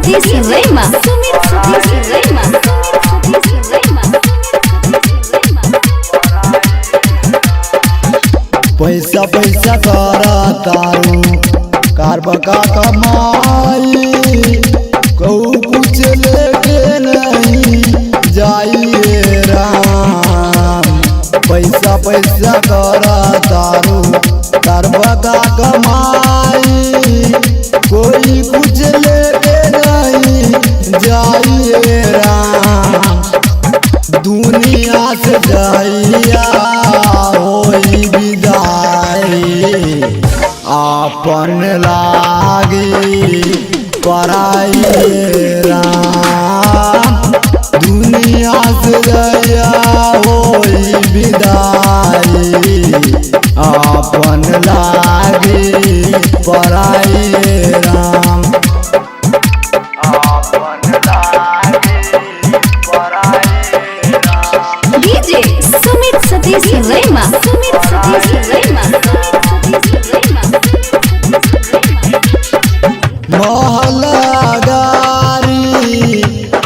सतीश रैमा, सुमित सतीश रैमा, सुमित सतीश रैमा। पैसा पैसा करा तारू कारबा का कमाई कहू कुछ लेके नहीं जाइए राम। पैसा पैसा करा तारू कारबा का कमाई कोई कुछ लेके नहीं जाइए राम। दुनिया से जाइया होई विदाई आपन लागी पराई राम। दुनिया से जाइया होई विदाई आपन लागी पराई राम। डीजे सुमित सतीश रैमा, सुमित सतीश रैमा, सुमित सतीश रैमा। महला गारी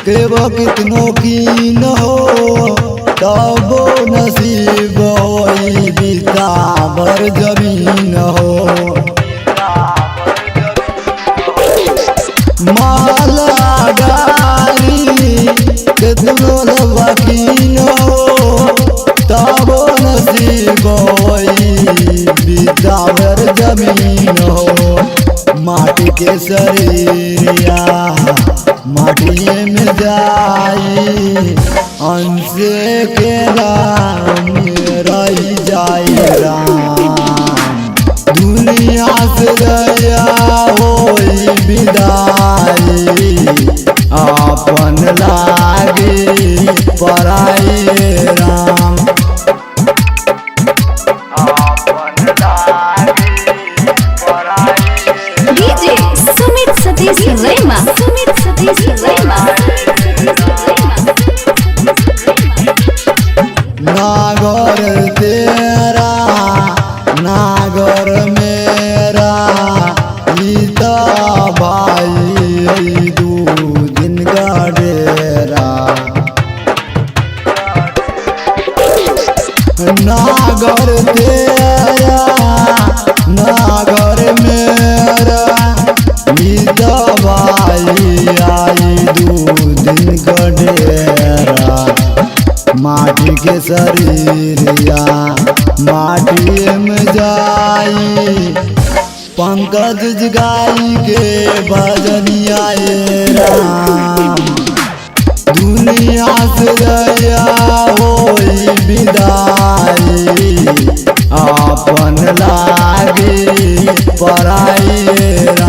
केवो कितनो की न हो तबो नसीब होई बितावर जमीन हो। महला गारी कितनो लवकीन हो तबो नसीब होई बितावर जमीन हो। माटी के शरीरिया माटिए में जाई अंश के राम रही जाए राम। दुनिया से गया होई विदाई आपन लागी पराई राम। डीजे सुमित सतीश रैमा, सुमित सतीश रैमा, नागर तेरा नागर मेरा गीता भाई दू दिन का डेरा। नागर तेरा नागर मेरा गीता भाई आई दू दिन का डेरा। माटी के शरीरिया माटी में जाई पंकज जगाई के भजनिया राम। दुनिया से गया होई विदाई आपन लागी पराई राम।